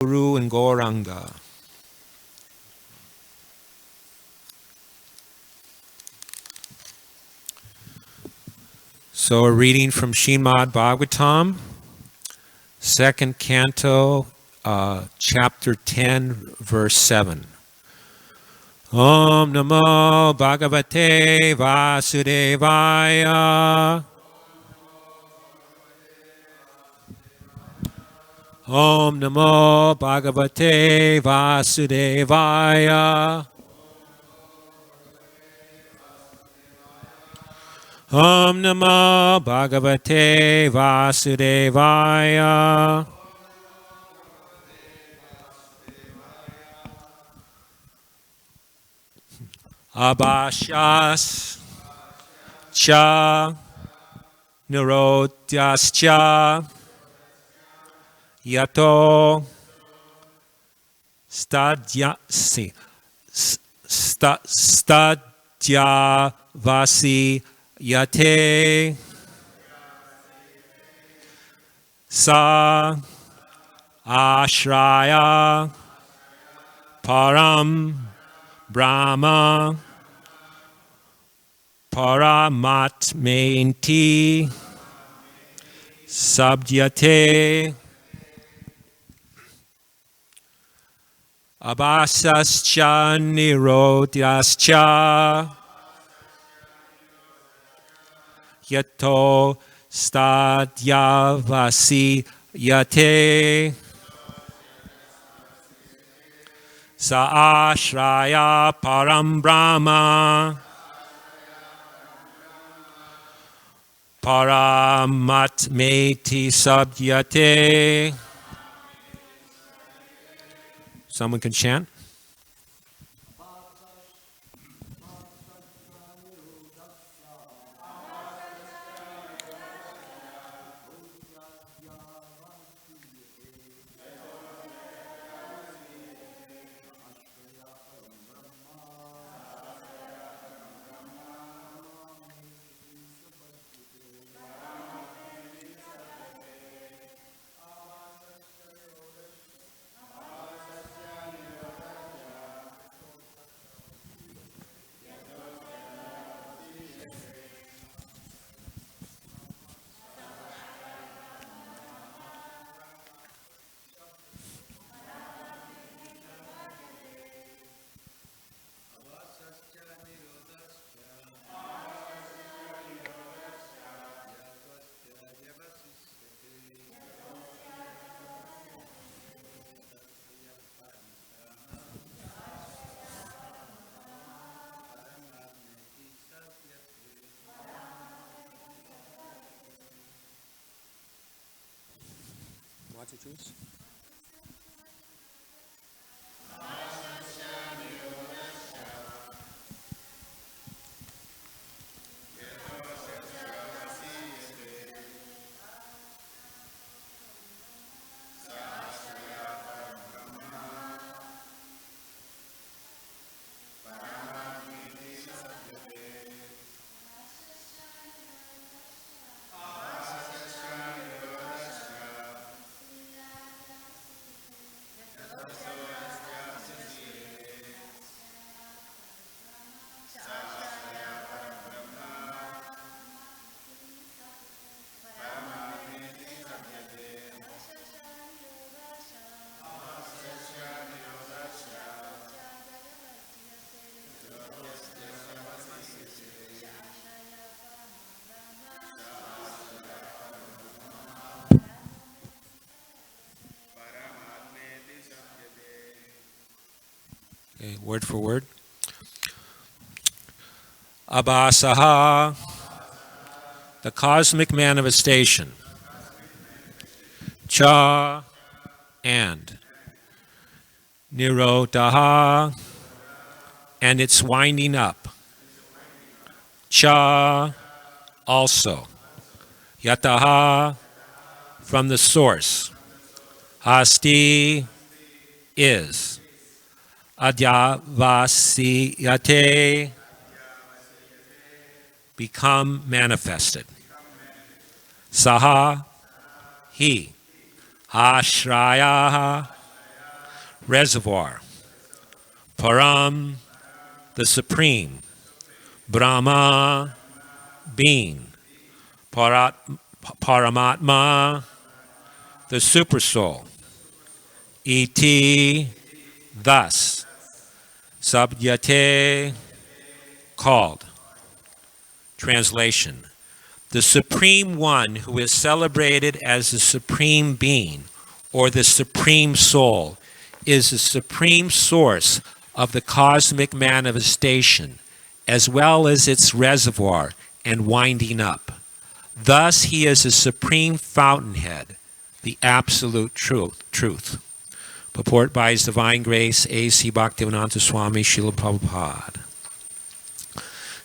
Guru and Gauranga. So a reading from Shema Bhagavatam, second canto, chapter 10, verse 7. Om Namo Bhagavate Vasudevaya. Om Namo Bhagavate Vasudevaya. Om Namo Bhagavate Vasudevaya. Abhashas cha nirodhyascha yato stadyavasi yate sa ashraya param brahma paramatmenti sabdyate abhasascha nirodhyascha yato stadyavasi yate sa ashraya param brahma paramatmeti sabdyate. Someone can chant. Water juice. Okay, word for word. Abhasaha, the cosmic manifestation. Cha, and. Nirodha, and its winding up. Cha, also. Yataha, from the source. Asti, is. Adyavasiyate, become manifested. Saha, he. Ashraya, reservoir. Param, the supreme. Brahma, being. Paramatma, the supersoul. Iti, thus. Sabdyate, called. Translation. The Supreme One who is celebrated as the Supreme Being or the Supreme Soul is the supreme source of the cosmic manifestation as well as its reservoir and winding up. Thus he is the supreme fountainhead, the absolute truth. Purport by His Divine Grace, A.C. Bhaktivedanta Swami Srila Prabhupada.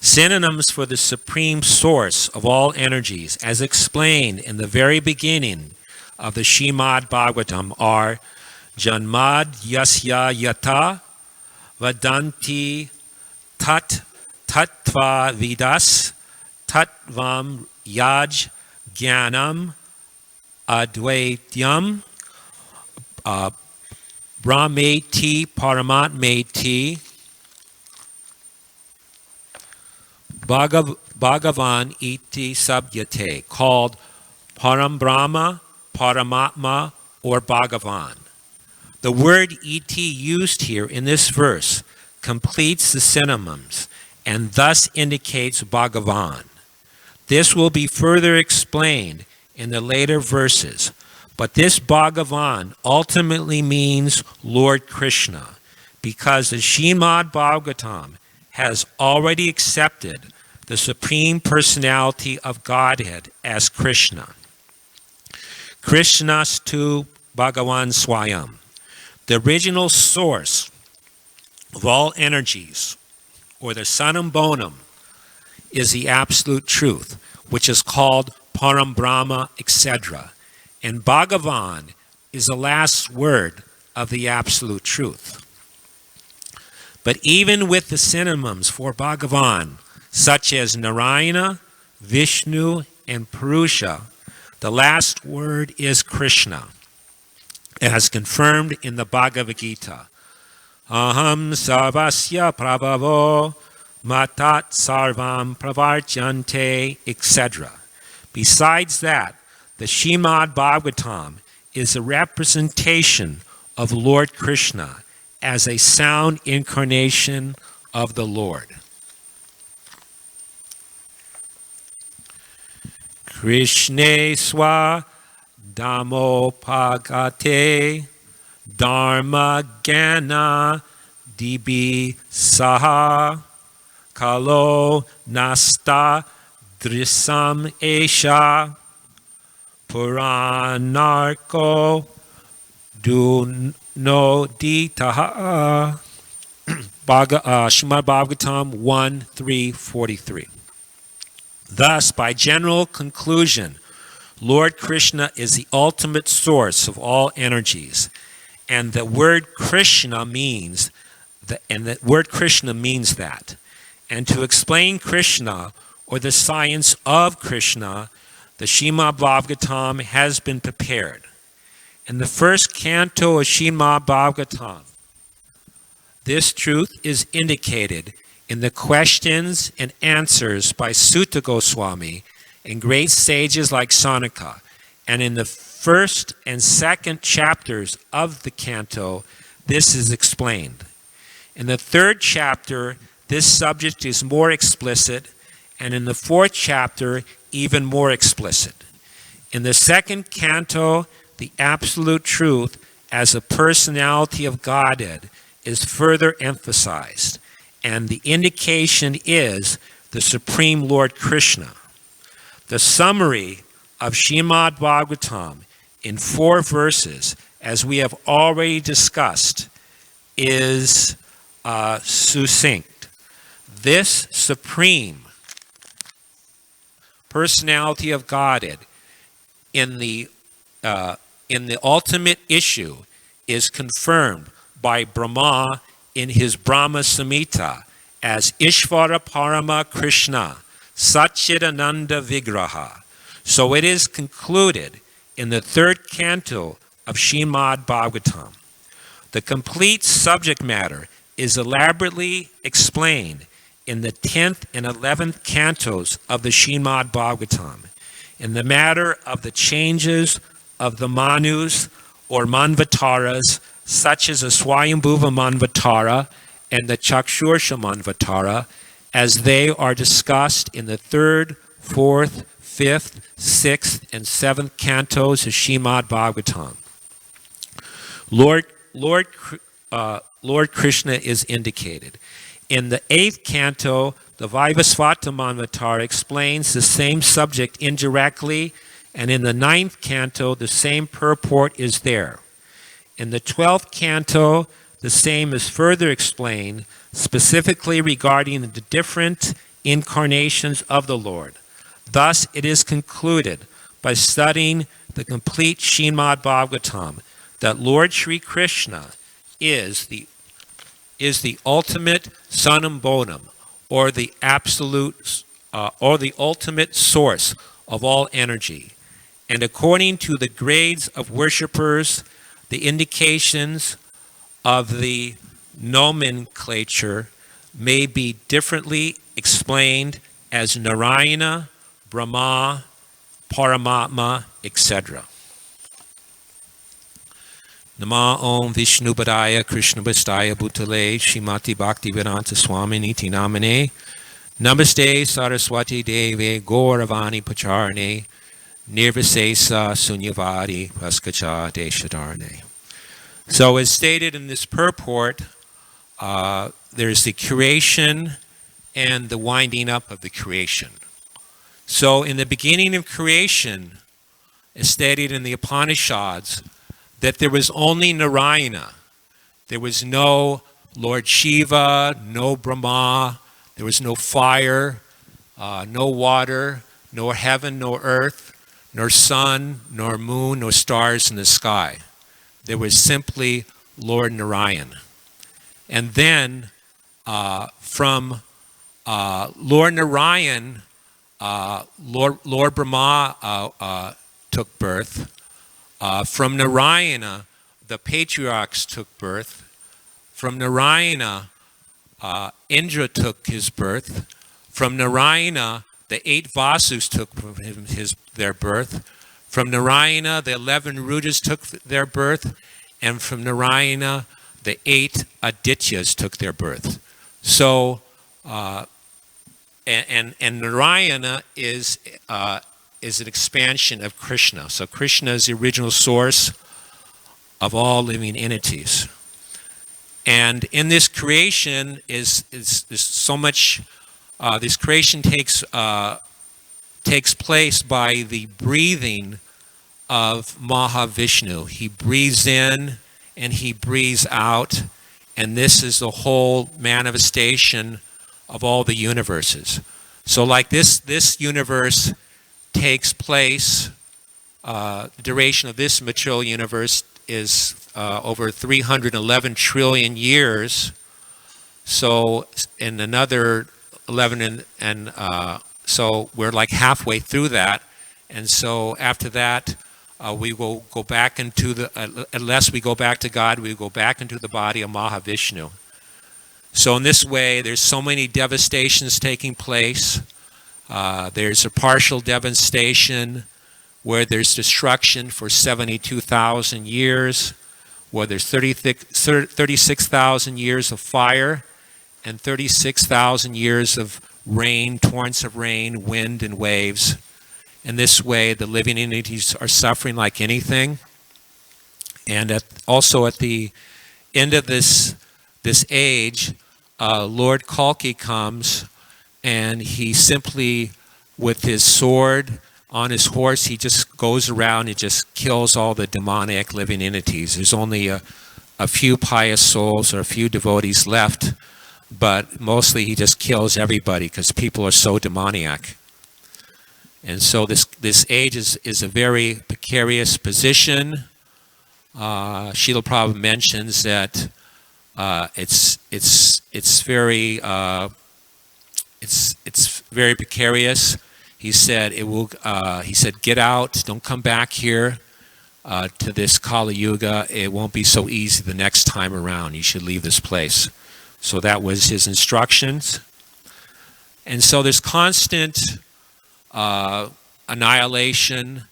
Synonyms for the supreme source of all energies, as explained in the very beginning of the Srimad Bhagavatam, are Janmad Yasya Yata Vadanti Tat Tattva Vidas Tattvam Yaj Jnanam Advaityam Brahmeti Paramatmeti Bhagavan iti sabdyate, called Param Brahma, Paramatma, or Bhagavan. The word iti used here in this verse completes the synonyms and thus indicates Bhagavan. This will be further explained in the later verses, but this Bhagavan ultimately means Lord Krishna, because the Srimad Bhagavatam has already accepted the Supreme Personality of Godhead as Krishna. Krishnastu Bhagavan Swayam, the original source of all energies, or the Sanam Bonum, is the absolute truth, which is called Param Brahma, etc. And Bhagavan is the last word of the absolute truth. But even with the synonyms for Bhagavan, such as Narayana, Vishnu, and Purusha, the last word is Krishna, as confirmed in the Bhagavad Gita. Aham sarvasya prabhavo matat sarvam pravarjante, etc. Besides that, the Srimad Bhagavatam is a representation of Lord Krishna as a sound incarnation of the Lord. Krishne swa dhammopagate dharma gana dibi saha kalo nasta drisam esha puranarko dunoditaha. Srimad Bhagavatam 1:343. Thus, by general conclusion, Lord Krishna is the ultimate source of all energies, and the word Krishna means that. And to explain Krishna, or the science of Krishna, the Srimad Bhagavatam has been prepared. In the first canto of Srimad Bhagavatam, this truth is indicated in the questions and answers by Sutta Goswami and great sages like Sanaka, and in the first and second chapters of the canto, this is explained. In the third chapter, this subject is more explicit, and in the fourth chapter, even more explicit. In the second canto, the absolute truth as a personality of Godhead is further emphasized, and the indication is the Supreme Lord Krishna. The summary of Srimad Bhagavatam in 4 verses, as we have already discussed, is succinct. This Supreme Personality of Godhead in the ultimate issue is confirmed by Brahma in his Brahma Samhita as Ishvara Parama Krishna Satchidananda Vigraha. So it is concluded in the third canto of Srimad Bhagavatam. The complete subject matter is elaborately explained in the 10th and 11th cantos of the Srimad Bhagavatam, in the matter of the changes of the Manus or Manvataras, such as the Swayambhuva Manvatara and the Chakshursha Manvatara, as they are discussed in the 3rd, 4th, 5th, 6th, and 7th cantos of Srimad Bhagavatam. Lord Krishna is indicated. In the 8th canto, the Vaivasvata Manvatara explains the same subject indirectly, and in the 9th canto, the same purport is there. In the 12th canto, the same is further explained, specifically regarding the different incarnations of the Lord. Thus, it is concluded by studying the complete Srimad Bhagavatam that Lord Sri Krishna is the ultimate sanam bodham, or the absolute, or the ultimate source of all energy. And according to the grades of worshippers, the indications of the nomenclature may be differently explained as Narayana, Brahma, Paramatma, etc. Nama Om Vishnu Padaya Krishna Vastaya Bhutale Shrimati Bhaktivedanta Swami Niti Namane Namaste Saraswati Deve Gauravani Pacharne Nirvisesa Sunyavadi Paskacha Deshadarne. So as stated in this purport, there's the creation and the winding up of the creation. So in the beginning of creation, as stated in the Upanishads, that there was only Narayana. There was no Lord Shiva, no Brahma, there was no fire, no water, nor heaven, nor earth, nor sun, nor moon, nor stars in the sky. There was simply Lord Narayan. And then from Lord Narayan, Lord Brahma took birth. From Narayana, the patriarchs took birth. From Narayana, Indra took his birth. From Narayana, the 8 Vasus took their birth. From Narayana, the 11 Rudra's took their birth. And from Narayana, the 8 Adityas took their birth. So, and Narayana is an expansion of Krishna. So Krishna is the original source of all living entities. And in this creation is so much. This creation takes place by the breathing of Mahavishnu. He breathes in and he breathes out, and this is the whole manifestation of all the universes. So like this universe takes place, the duration of this material universe is over 311 trillion years. So in another 11 and so we're like halfway through that. And so after that, we will go back into the, unless we go back to God, we go back into the body of Mahavishnu. So in this way, there's so many devastations taking place. There's a partial devastation where there's destruction for 72,000 years, where there's 36,000 years of fire, and 36,000 years of rain, torrents of rain, wind, and waves. In this way, the living entities are suffering like anything. And also at the end of this age, Lord Kalki comes, and he simply, with his sword on his horse, he just goes around and just kills all the demoniac living entities. There's only a few pious souls or a few devotees left, but mostly he just kills everybody because people are so demoniac. And so this age is a very precarious position. Srila Prabhupada mentions that it's very precarious. He said he said, get out, don't come back here. to this Kali Yuga, it won't be so easy the next time around. You should leave this place. So that was his instructions. And so there's constant annihilation.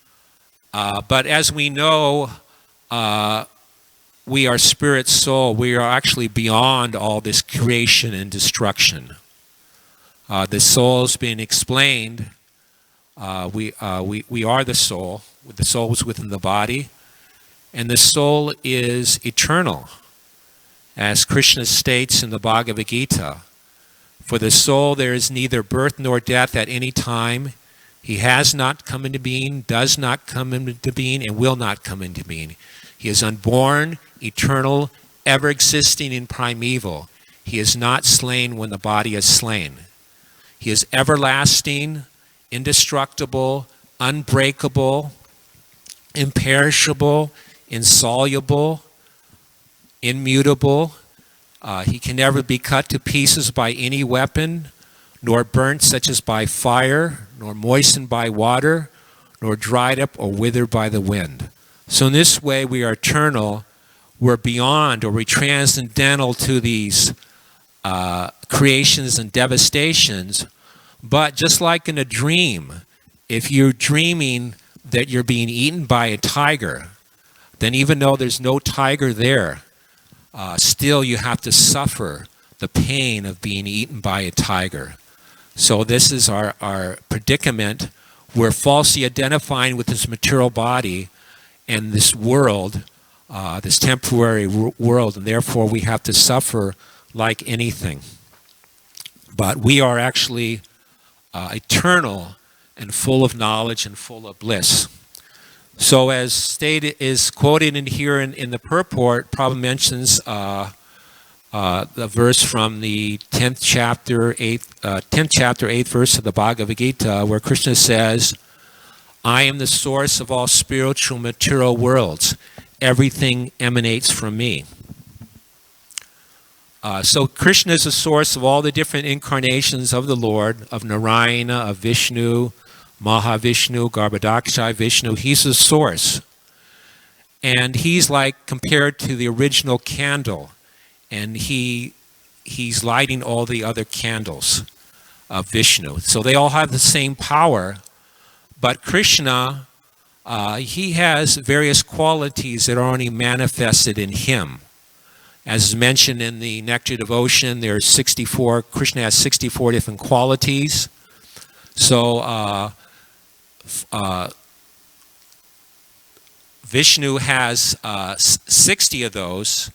But as we know, we are spirit soul. We are actually beyond all this creation and destruction. The soul is being explained. We are the soul. The soul is within the body. And the soul is eternal. As Krishna states in the Bhagavad Gita, for the soul there is neither birth nor death at any time. He has not come into being, does not come into being, and will not come into being. He is unborn, eternal, ever existing and primeval. He is not slain when the body is slain. He is everlasting, indestructible, unbreakable, imperishable, insoluble, immutable. He can never be cut to pieces by any weapon, nor burnt such as by fire, nor moistened by water, nor dried up or withered by the wind. So in this way we are eternal. We're beyond, or we're transcendental to these creations and devastations. But just like in a dream, if you're dreaming that you're being eaten by a tiger, then even though there's no tiger there, still you have to suffer the pain of being eaten by a tiger. So this is our predicament. We're falsely identifying with this material body and this world, this temporary world, and therefore we have to suffer like anything. But we are actually eternal and full of knowledge and full of bliss. So as stated, is quoted in here in the purport, Prabhupada mentions the verse from the 10th chapter, 8th verse of the Bhagavad Gita, where Krishna says, I am the source of all spiritual material worlds. Everything emanates from me. So Krishna is the source of all the different incarnations of the Lord, of Narayana, of Vishnu, Mahavishnu, Garbhodaksha Vishnu. He's the source. And he's like compared to the original candle. And he's lighting all the other candles of Vishnu. So they all have the same power. But Krishna, he has various qualities that are only manifested in him. As mentioned in the Nectar Devotion, there's 64, Krishna has 64 different qualities. So Vishnu has 60 of those,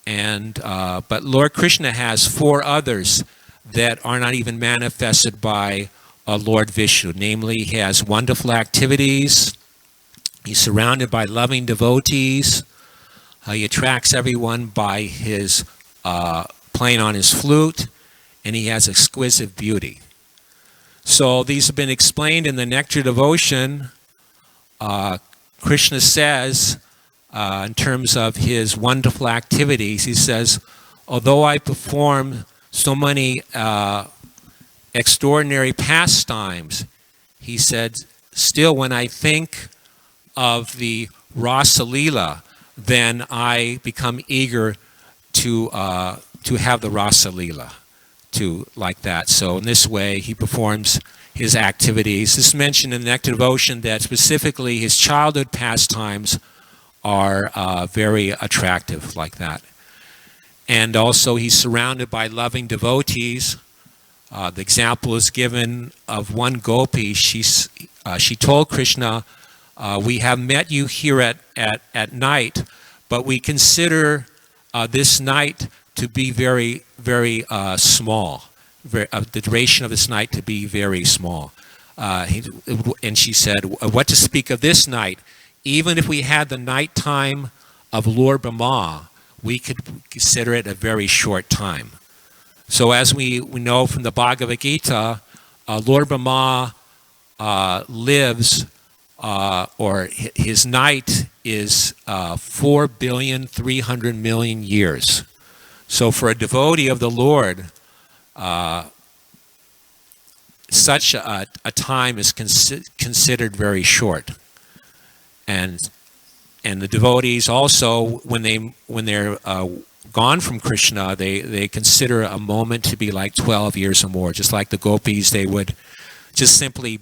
but Lord Krishna has 4 others that are not even manifested by Lord Vishnu. Namely, he has wonderful activities, he's surrounded by loving devotees, he attracts everyone by his playing on his flute, and he has exquisite beauty. So these have been explained in the Nectar Devotion. Krishna says, in terms of his wonderful activities, he says, although I perform so many extraordinary pastimes, he said, still when I think of the Rasa Leela, then I become eager to have the Rasa Leela, like that. So in this way, he performs his activities. This is mentioned in the Nectar Devotion that specifically his childhood pastimes are very attractive, like that. And also he's surrounded by loving devotees. The example is given of one gopi. She told Krishna, we have met you here at night, but we consider this night to be very, very small. The duration of this night to be very small. And she said, what to speak of this night? Even if we had the nighttime of Lord Brahma, we could consider it a very short time. So as we know from the Bhagavad Gita, Lord Brahma lives, or his night is 4,300,000,000 years. So for a devotee of the Lord, such a time is considered very short. And and the devotees also, when they're gone from Krishna, they consider a moment to be like 12 years or more. Just like the gopis, they would just simply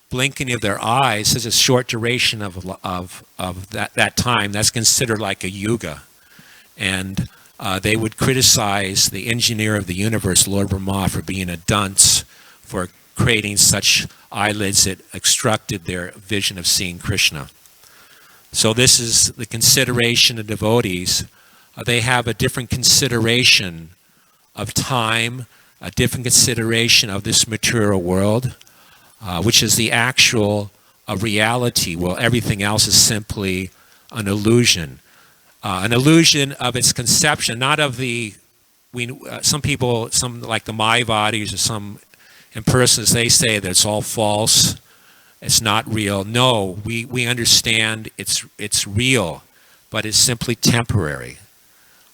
blinking of their eyes is a short duration of that time. That's considered like a yuga. And they would criticize the engineer of the universe, Lord Brahma, for being a dunce, for creating such eyelids that obstructed their vision of seeing Krishna. So this is the consideration of devotees. They have a different consideration of time, a different consideration of this material world, which is the actual reality, while everything else is simply an illusion of its conception, not of the. Some people, some like the Mayavadis or some impersonalists, they say that it's all false, it's not real. No, we understand it's real, but it's simply temporary,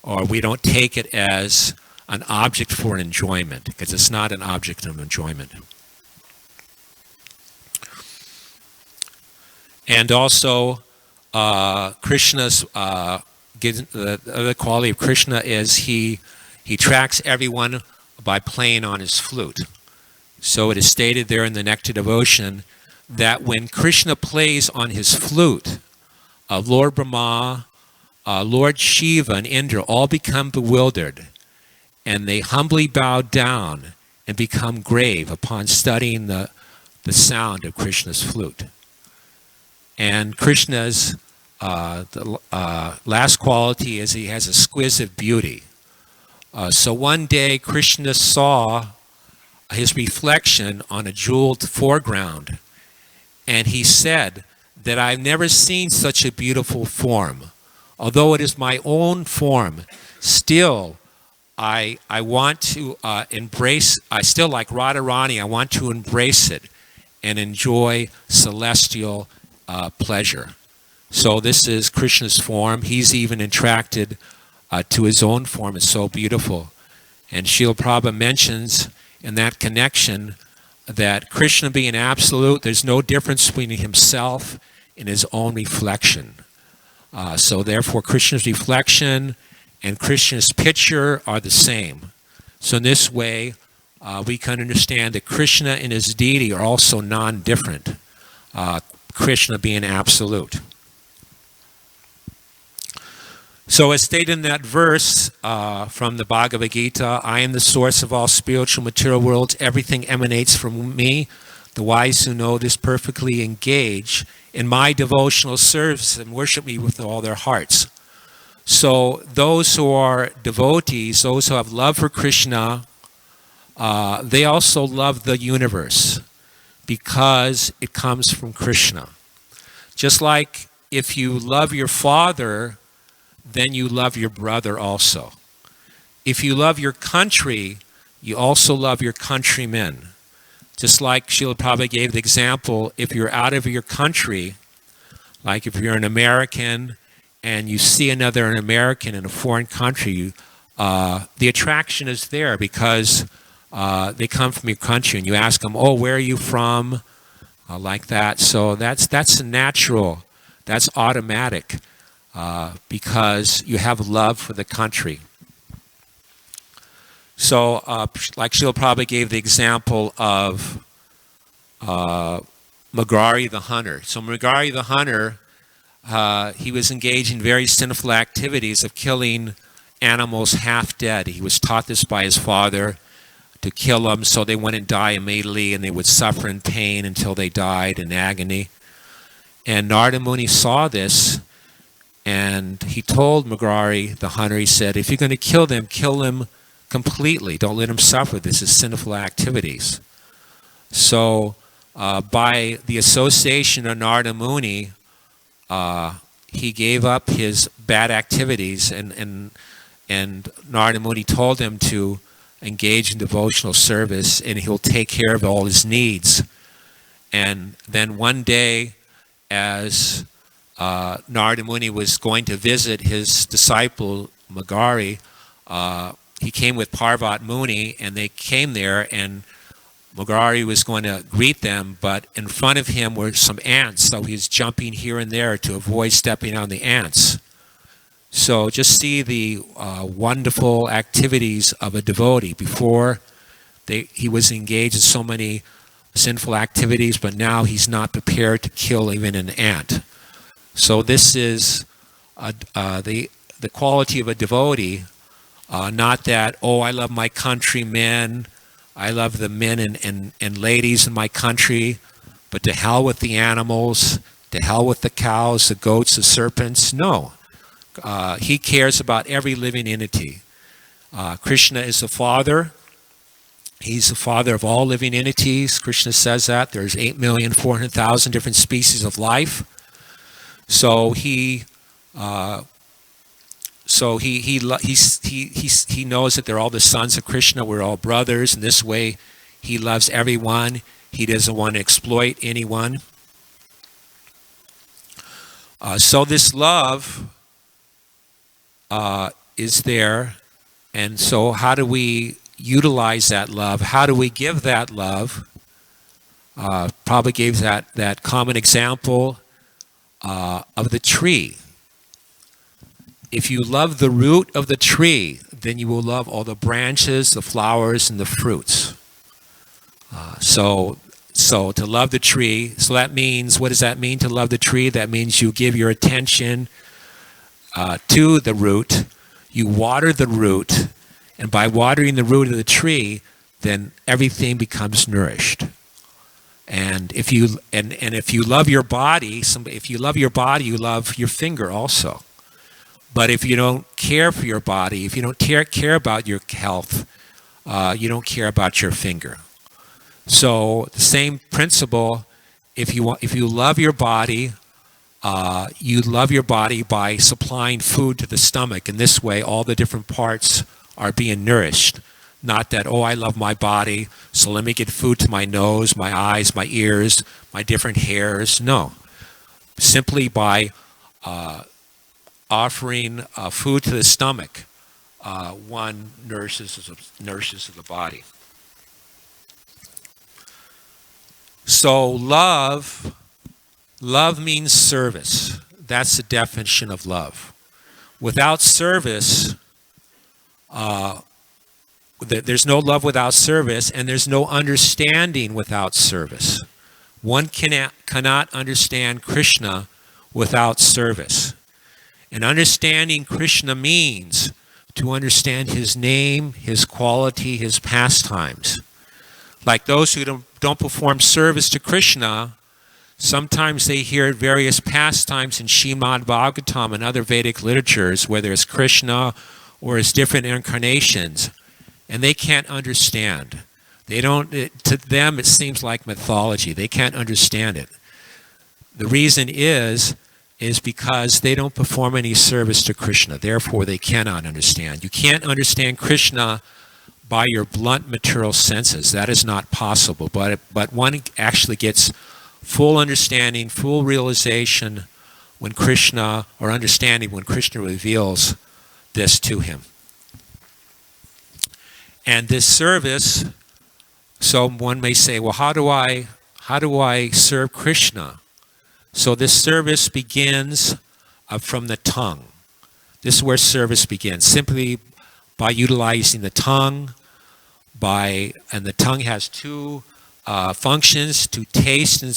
or we don't take it as an object for enjoyment, because it's not an object of enjoyment. And also, Krishna's the other quality of Krishna is he tracks everyone by playing on his flute. So it is stated there in the Nectar Devotion that when Krishna plays on his flute, Lord Brahma, Lord Shiva, and Indra all become bewildered, and they humbly bow down and become grave upon studying the sound of Krishna's flute. And Krishna's last quality is he has exquisite beauty. So one day Krishna saw his reflection on a jeweled foreground, and he said that I've never seen such a beautiful form. Although it is my own form, still I want to embrace, I still like Radharani, I want to embrace it and enjoy celestial pleasure. So this is Krishna's form. He's even attracted to his own form. It's so beautiful. And Srila Prabhupada mentions in that connection that Krishna being absolute, there's no difference between himself and his own reflection. So therefore Krishna's reflection and Krishna's picture are the same. So in this way, we can understand that Krishna and his deity are also non-different. Krishna being absolute. So as stated in that verse from the Bhagavad Gita, I am the source of all spiritual material worlds. Everything emanates from me. The wise who know this perfectly engage in my devotional service and worship me with all their hearts. So those who are devotees, those who have love for Krishna, they also love the universe because it comes from Krishna. Just like if you love your father, then you love your brother also. If you love your country, you also love your countrymen. Just like Srila Prabhupada gave the example, if you're out of your country, like if you're an American and you see another American in a foreign country, the attraction is there because they come from your country, and you ask them, oh, where are you from? Like that. So that's natural, that's automatic, because you have love for the country. So like Srila Prabhupada gave the example of Magari the hunter. So Magari the hunter, he was engaged in very sinful activities of killing animals half dead. He was taught this by his father, to kill them so they wouldn't die immediately, and they would suffer in pain until they died in agony. And Narada Muni saw this, and he told Magari the hunter, he said, if you're going to kill them completely. Don't let them suffer. This is sinful activities. So by the association of Narada Muni, he gave up his bad activities, and Narada Muni told him to engage in devotional service, and he'll take care of all his needs. And then one day, as Narada Muni was going to visit his disciple Magari, he came with Parvat Muni, and they came there, and Murari was going to greet them, but in front of him were some ants, so he was jumping here and there to avoid stepping on the ants. So just see the wonderful activities of a devotee. Before, he was engaged in so many sinful activities, but now he's not prepared to kill even an ant. So this is the quality of a devotee, not that, oh, I love my countrymen, I love the men and ladies in my country, but to hell with the animals, to hell with the cows, the goats, the serpents. No. He cares about every living entity. Krishna is the Father. He's the Father of all living entities. Krishna says that. There's 8,400,000 different species of life. So he knows that they're all the sons of Krishna. We're all brothers. In this way, he loves everyone. He doesn't want to exploit anyone. So this love is there. And so how do we utilize that love? How do we give that love? Prabhupada gave that common example of the tree. If you love the root of the tree, then you will love all the branches, the flowers, and the fruits. So to love the tree, so that means, what does that mean to love the tree? That means you give your attention to the root, you water the root, and by watering the root of the tree, then everything becomes nourished. And if you love your body, you love your finger also. But if you don't care for your body, if you don't care about your health, you don't care about your finger. So the same principle, if you love your body, you love your body by supplying food to the stomach. In this way, all the different parts are being nourished. Not that, oh, I love my body, so let me get food to my nose, my eyes, my ears, my different hairs. No. Simply by offering food to the stomach, one nourishes the body. So love means service. That's the definition of love. Without service, there's no love without service, and there's no understanding without service. One cannot understand Krishna without service. And understanding Krishna means to understand his name, his quality, his pastimes. Like those who don't perform service to Krishna, sometimes they hear various pastimes in Shema Bhagavatam and other Vedic literatures, whether it's Krishna or his different incarnations, and they can't understand. To them, it seems like mythology. They can't understand it. The reason is because they don't perform any service to Krishna. Therefore, they cannot understand. You can't understand Krishna by your blunt material senses. That is not possible. But one actually gets full understanding, full realization when Krishna reveals this to him. And this service, so one may say, well, how do I serve Krishna? So this service begins from the tongue. This is where service begins, simply by utilizing the tongue. And the tongue has two functions: to taste and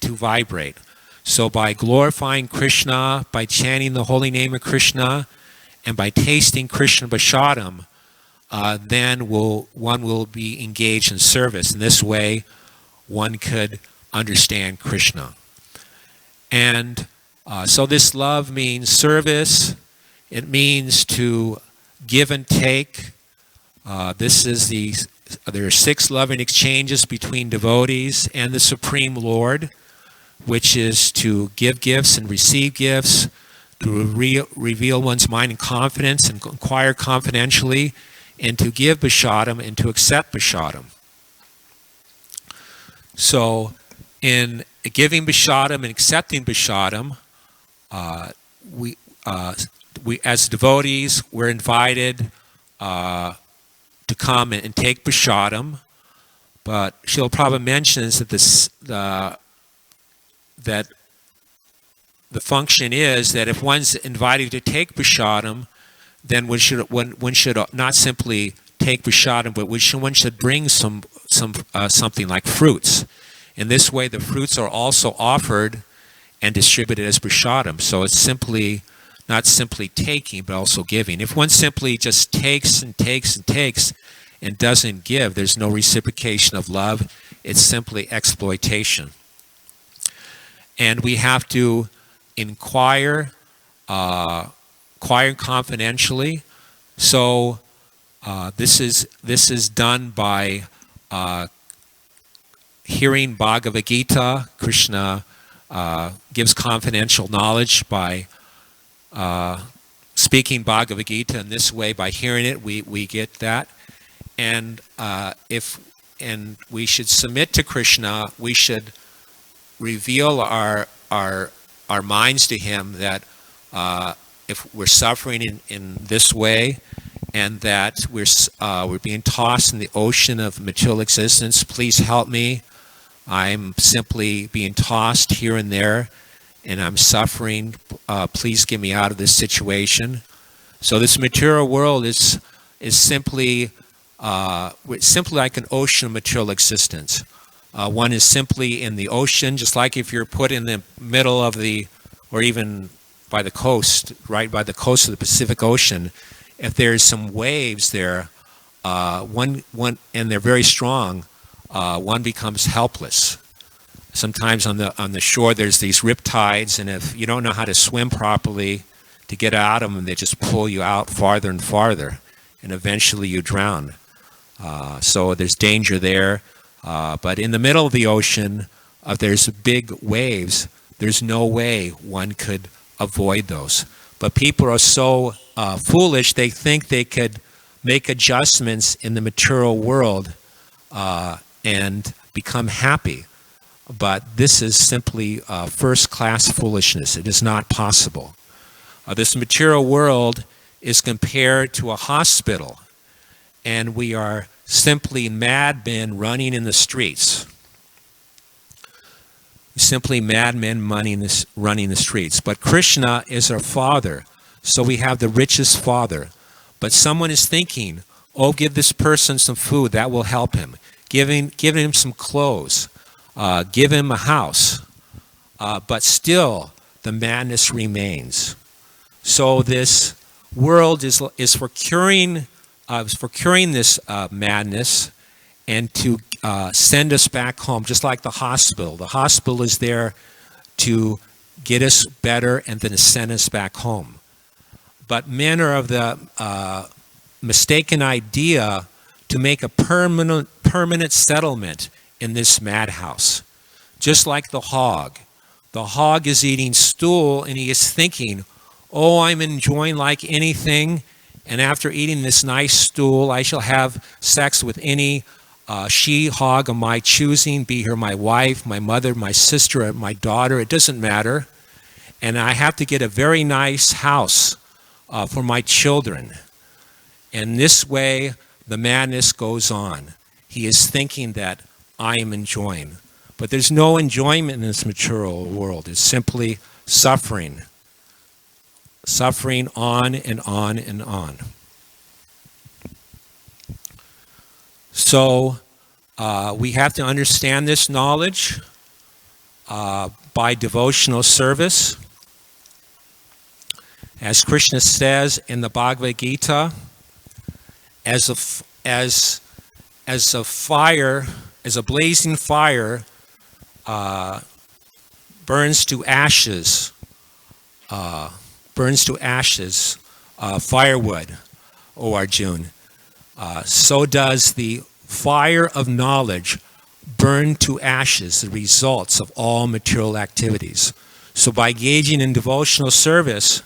to vibrate. So by glorifying Krishna, by chanting the holy name of Krishna, and by tasting Krishna Prashadam, then one will be engaged in service. In this way, one could understand Krishna. And so this love means service. It means to give and take. There are 6 loving exchanges between devotees and the Supreme Lord, which is to give gifts and receive gifts, to reveal one's mind in confidence and inquire confidentially, and to give Prashadam and to accept Prashadam. So in giving Prashadam and accepting Prashadam, we as devotees, we're invited to come and take Prashadam, But Srila Prabhupada mentions that that the function is that if one's invited to take prasadam, then one should not simply take prasadam, but one should bring something like fruits. In this way, the fruits are also offered and distributed as prasadam. So it's not simply taking, but also giving. If one simply just takes and takes and takes and doesn't give, there's no reciprocation of love. It's simply exploitation. And we have to inquire confidentially. So this is done by hearing Bhagavad Gita. Krishna gives confidential knowledge by speaking Bhagavad Gita in this way. By hearing it, we get that. And we should submit to Krishna. We should reveal our minds to him that if we're suffering in this way, and that we're being tossed in the ocean of material existence, please help me. I'm simply being tossed here and there, and I'm suffering. Please get me out of this situation. So this material world is simply like an ocean of material existence. One is simply in the ocean, just like if you're put in the middle of or even by the coast, right by the coast of the Pacific Ocean. If there's some waves there, and they're very strong, one becomes helpless. Sometimes on the shore there's these rip tides, and if you don't know how to swim properly to get out of them, they just pull you out farther and farther, and eventually you drown. So there's danger there. But in the middle of the ocean, if there's big waves, there's no way one could avoid those. But people are so foolish, they think they could make adjustments in the material world and become happy. But this is simply first-class foolishness. It is not possible. This material world is compared to a hospital, and we are simply madmen running in the streets. Simply madmen running the streets. But Krishna is our Father, so we have the richest Father. But someone is thinking, oh, give this person some food, that will help him. Give him some clothes. Give him a house. But still, the madness remains. So this world is for curing this madness and to send us back home, just like the hospital. The hospital is there to get us better and then to send us back home. But men are of the mistaken idea to make a permanent settlement in this madhouse. Just like the hog. The hog is eating stool and he is thinking, oh, I'm enjoying like anything, and after eating this nice stool, I shall have sex with any she-hog of my choosing, be her my wife, my mother, my sister, or my daughter, it doesn't matter. And I have to get a very nice house for my children. And this way, the madness goes on. He is thinking that I am enjoying. But there's no enjoyment in this material world. It's simply suffering. Suffering on and on and on. So we have to understand this knowledge by devotional service. As Krishna says in the Bhagavad Gita, as a blazing fire burns to ashes, firewood, O Arjuna. So does the fire of knowledge burn to ashes the results of all material activities. So by engaging in devotional service,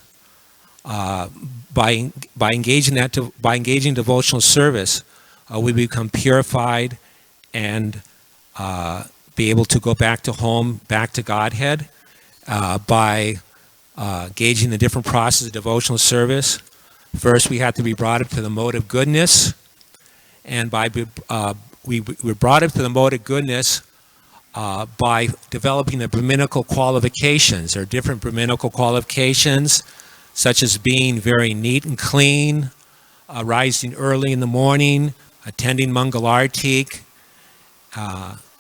by engaging in devotional service, we become purified and be able to go back to home, back to Godhead, by engaging in the different processes of devotional service. First, we have to be brought up to the mode of goodness, and by we were brought up to the mode of goodness by developing the Brahminical qualifications. There are different Brahminical qualifications, such as being very neat and clean, rising early in the morning, attending Mangalartik.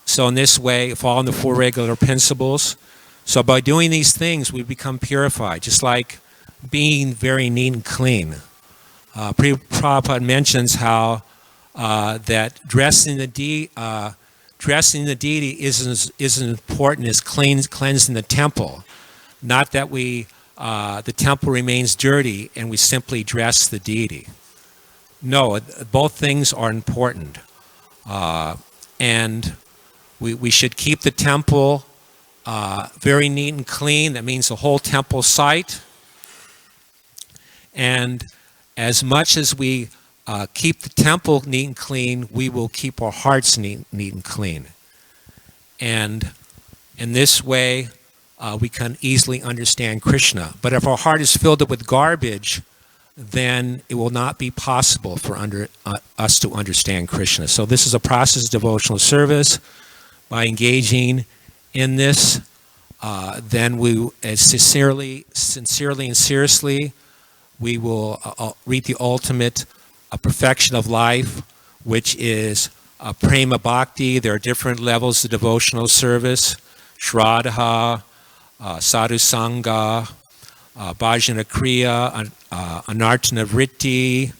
So in this way, following the four regular principles. So by doing these things, we become purified, just like being very neat and clean. Prabhupada mentions how that dressing the deity isn't as important as cleansing the temple. Not that the temple remains dirty and we simply dress the deity. No, both things are important. And we should keep the temple very neat and clean. That means the whole temple site. And as much as we keep the temple neat and clean, we will keep our hearts neat and clean. And in this way, we can easily understand Krishna. But if our heart is filled up with garbage, then it will not be possible for us to understand Krishna. So this is a process of devotional service. By engaging in this, then we sincerely and seriously, we will reach the ultimate perfection of life, which is prema bhakti. There are different levels of devotional service: shraddha, sadhu sangha, bhajana kriya, anartana vritti.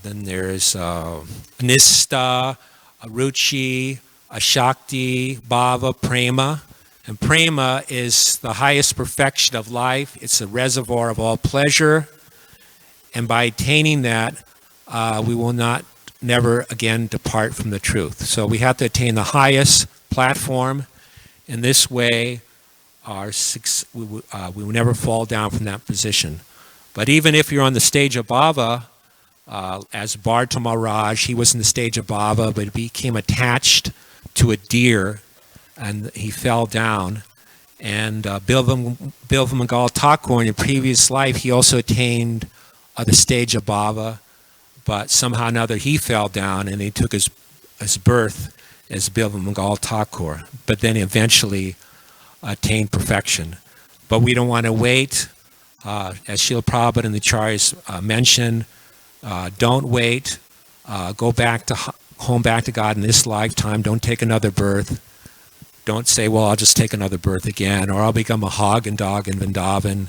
Then there's nista, ruchi, ashakti, bhava, prema. And prema is the highest perfection of life. It's a reservoir of all pleasure. And by attaining that, we will never again depart from the truth. So we have to attain the highest platform. In this way, we will never fall down from that position. But even if you're on the stage of bhava, as Bharta Maharaj, he was in the stage of bhava, but he became attached to a deer, and he fell down. And Bilva Mangal Thakur, in a previous life, he also attained the stage of bhava, but somehow or another he fell down, and he took his birth as Bilva Mangal Thakur, but then eventually attained perfection. But we don't want to wait. As Srila Prabhupada and the Acharyas mentioned, don't wait. Go back to home back to God in this lifetime. Don't take another birth. Don't say, well, I'll just take another birth again, or I'll become a hog and dog in Vrindavan.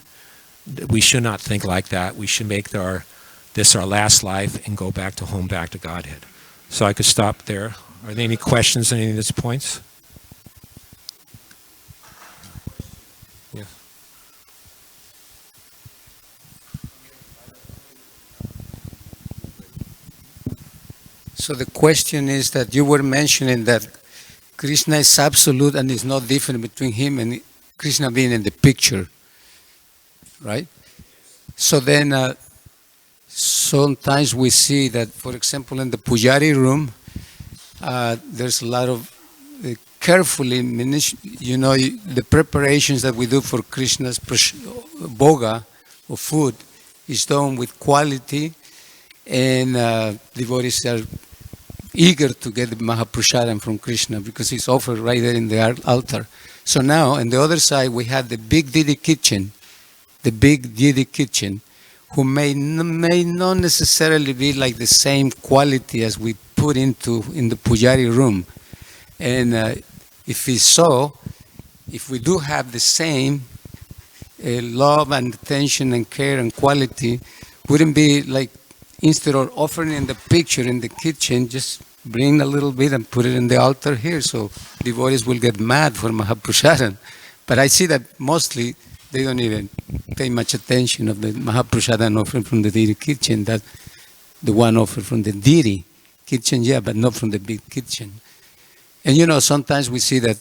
We should not think like that. We should make this our last life and go back to home, back to Godhead. So I could stop there. Are there any questions on any of these points? Yeah. So the question is that you were mentioning that Krishna is absolute and is not different between him and Krishna being in the picture, right? So then sometimes we see that, for example, in the Pujari room, there's a lot of carefully, the preparations that we do for Krishna's bhoga or food is done with quality, and devotees are eager to get the Mahaprasadam from Krishna because it's offered right there in the altar. So now, on the other side, we have the big deity kitchen, who may not necessarily be like the same quality as we put in the Pujari room. And if it's so, if we do have the same love and attention and care and quality, wouldn't be like, instead of offering in the picture in the kitchen, just bring a little bit and put it in the altar here, so devotees will get mad for Mahaprasadam. But I see that mostly they don't even pay much attention of the Mahaprasadam offered from the deity kitchen, that the one offered from the deity kitchen, yeah, but not from the big kitchen. And sometimes we see that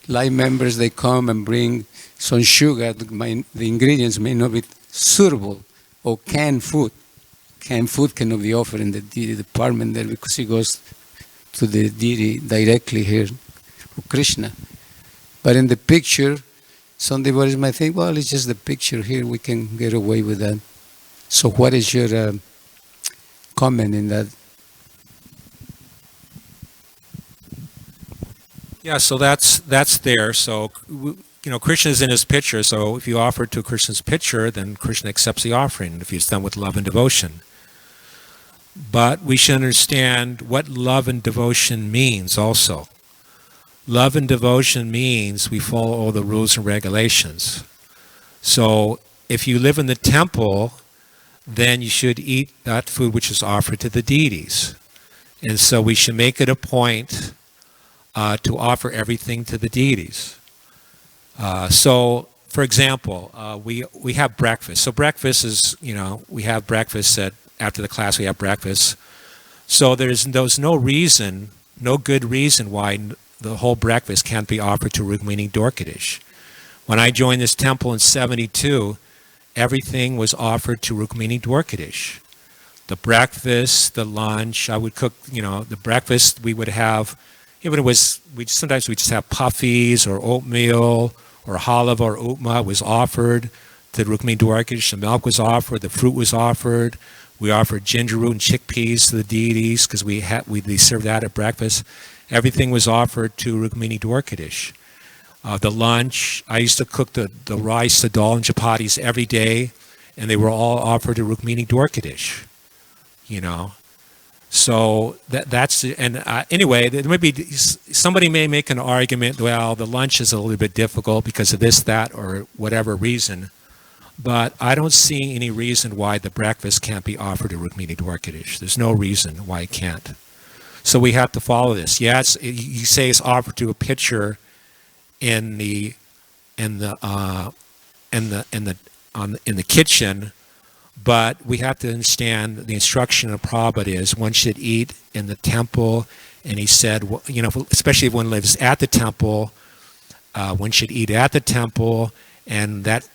live members, they come and bring some sugar. The ingredients may not be suitable, or canned food. Canned food cannot be offered in the deity department there because it goes to the deity directly here, Krishna. But in the picture, some devotees might think, well, it's just the picture here, we can get away with that. So what is your comment in that? Yeah, so that's there. So Krishna is in his picture. So if you offer to Krishna's picture, then Krishna accepts the offering if it's done with love and devotion. But we should understand what love and devotion means also. Love and devotion means we follow all the rules and regulations. So if you live in the temple, then you should eat that food which is offered to the deities. And so we should make it a point to offer everything to the deities. So, for example, we have breakfast. So breakfast is, we have breakfast after the class we have breakfast. So there's no reason, no good reason why the whole breakfast can't be offered to Rukmini Dorkadish. When I joined this temple in 72, everything was offered to Rukmini Dorkadish. The breakfast, the lunch, I would cook, the breakfast we would have, even sometimes we just have puffies or oatmeal or halava or upma was offered to Rukmini Dorkadish. The milk was offered, the fruit was offered. We offered ginger root and chickpeas to the deities because they served that at breakfast. Everything was offered to Rukmini Dorkadish. The lunch, I used to cook the rice, the dal, and chapatis every day, and they were all offered to Rukmini Dorkadish. So that's and anyway, there may be somebody may make an argument. Well, the lunch is a little bit difficult because of this, that, or whatever reason. But I don't see any reason why the breakfast can't be offered to Rukmini Dorkadish. There's no reason why it can't. So we have to follow this. Yes, you say it's offered to a pitcher in the kitchen, but we have to understand the instruction of Prabhupada is one should eat in the temple, and he said, especially if one lives at the temple, one should eat at the temple, and that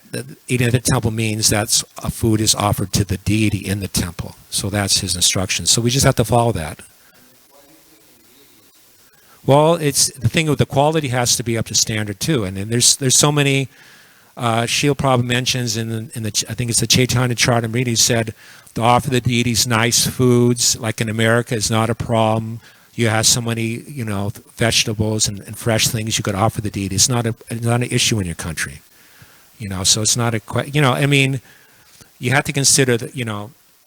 eating at the temple means that a food is offered to the deity in the temple. So that's his instruction. So we just have to follow that. Well, it's the thing with the quality has to be up to standard too, and there's so many. Srila Prabhupada mentions in the I think it's the Chaitanya Charitamrita. He said to offer the deities nice foods, like in America, is not a problem. You have so many vegetables and fresh things you could offer the deity. It's not an issue in your country, So it's not I mean, you have to consider that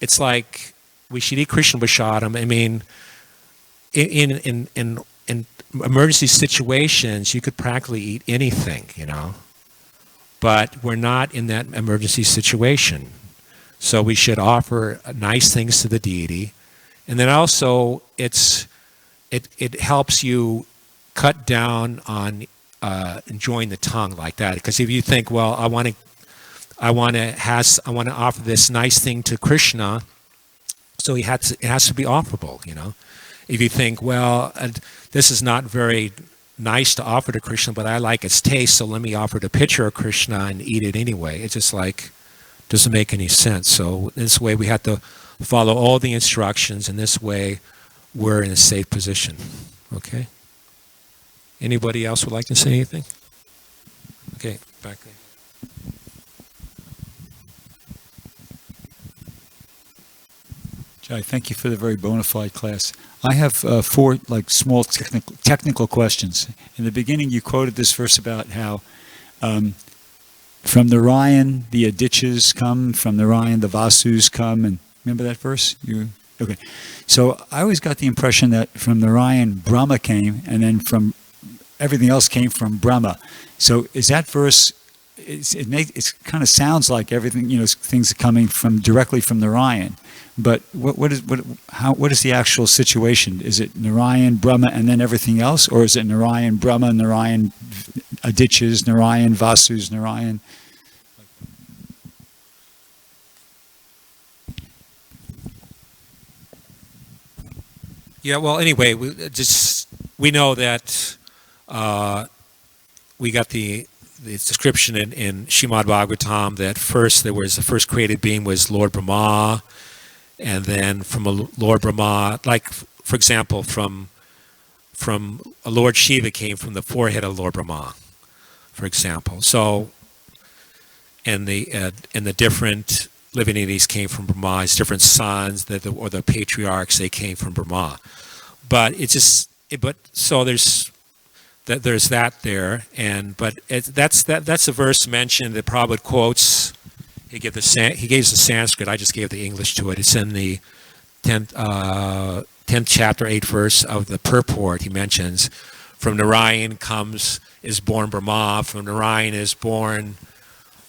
it's like we should eat Krishna Prashadam. I mean, in emergency situations, you could practically eat anything, but we're not in that emergency situation. So we should offer nice things to the deity. And then also it helps you cut down on enjoying the tongue like that. Because if you think, well, I want to offer this nice thing to Krishna, so it has to be offerable, If you think, well, this is not very nice to offer to Krishna, but I like its taste, so let me offer the picture of Krishna and eat it anyway. It's just doesn't make any sense. So this way we have to follow all the instructions, and this way we're in a safe position. Okay? Anybody else would like to say anything? Okay, back there. Jai, thank you for the very bona fide class. I have 4 small technical questions. In the beginning, you quoted this verse about how from the Ryan the Adityas come, from the Ryan the Vasus come, and remember that verse? Okay. So I always got the impression that from the Ryan Brahma came, and then from everything else came from Brahma. So is that verse? It kind of sounds like everything things are coming directly from the Ryan. But what is the actual situation? Is it Narayan, Brahma, and then everything else, or is it Narayan, Brahma, Narayan, Adityas, Narayan, Vasus, Narayan? Yeah. Well, anyway, we know that we got the description in Shema Bhagavatam that the first created being was Lord Brahma. And then from a Lord Brahma, like for example, from a Lord Shiva came from the forehead of Lord Brahma, for example. So, and the different living entities came from Brahma. His different sons, or the patriarchs, they came from Brahma. But so there's that there's that there, but that's a verse mentioned that Prabhupada quotes. He gave the Sanskrit. I just gave the English to it. It's in the 10th chapter, 8th verse of the purport. He mentions, from Narayan is born Brahma. From Narayan is born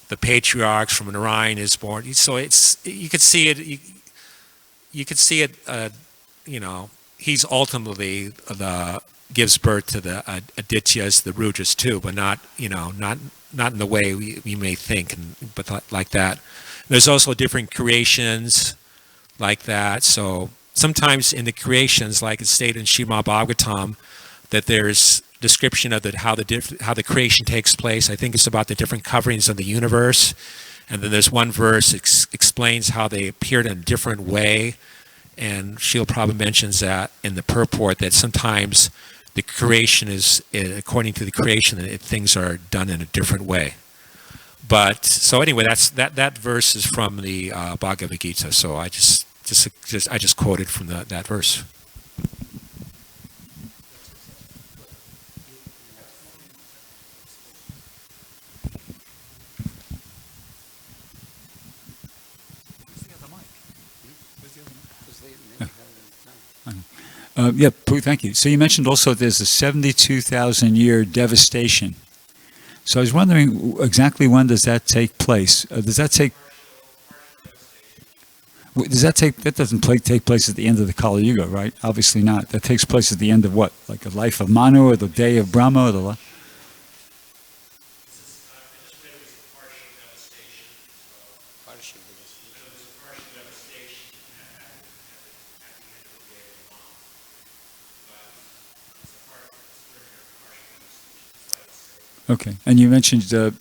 the patriarchs. From Narayan is born. So you could see it. You could see it. He's ultimately gives birth to the Adityas, the Rudras too, but not in the way we may think, but like that. There's also different creations like that. So sometimes in the creations, like it's stated in Shema Bhagavatam, that there's description of how the creation takes place. I think it's about the different coverings of the universe, and then there's one verse explains how they appeared in a different way. And Srila Prabhupada mentions that in the purport, that sometimes the creation is, according to the creation, things are done in a different way. But so anyway, that verse is from the Bhagavad Gita. So I just quoted from that verse. Thank you. So you mentioned also there's a 72,000-year devastation. So I was wondering exactly when does that take place? That doesn't take place at the end of the Kali Yuga, right? Obviously not. That takes place at the end of what? Like the life of Manu or the day of Brahma or the Okay, and you mentioned that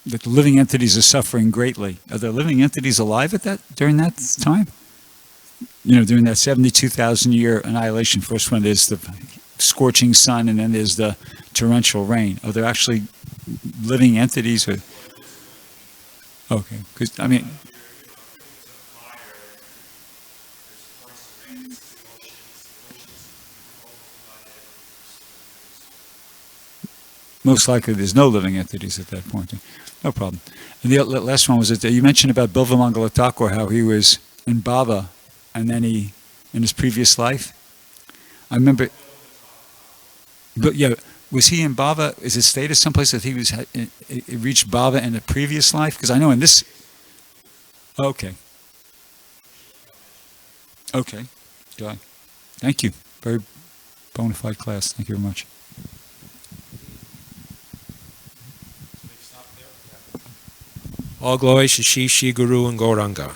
the living entities are suffering greatly. Are there living entities alive during that time? During that 72,000-year annihilation. First one is the scorching sun, and then there's the torrential rain. Are there actually living entities? Okay, because most likely there's no living entities at that point. No problem. And the last one was that you mentioned about Bilvamangala Thakur, how he was in Bhava, and then in his previous life. I remember, but was he in Bhava? Is it stated someplace that he reached Bhava in a previous life? Because I know in this. Okay. Okay. Good. Thank you. Very bona fide class. Thank you very much. All glory to Shri Guru and Gauranga.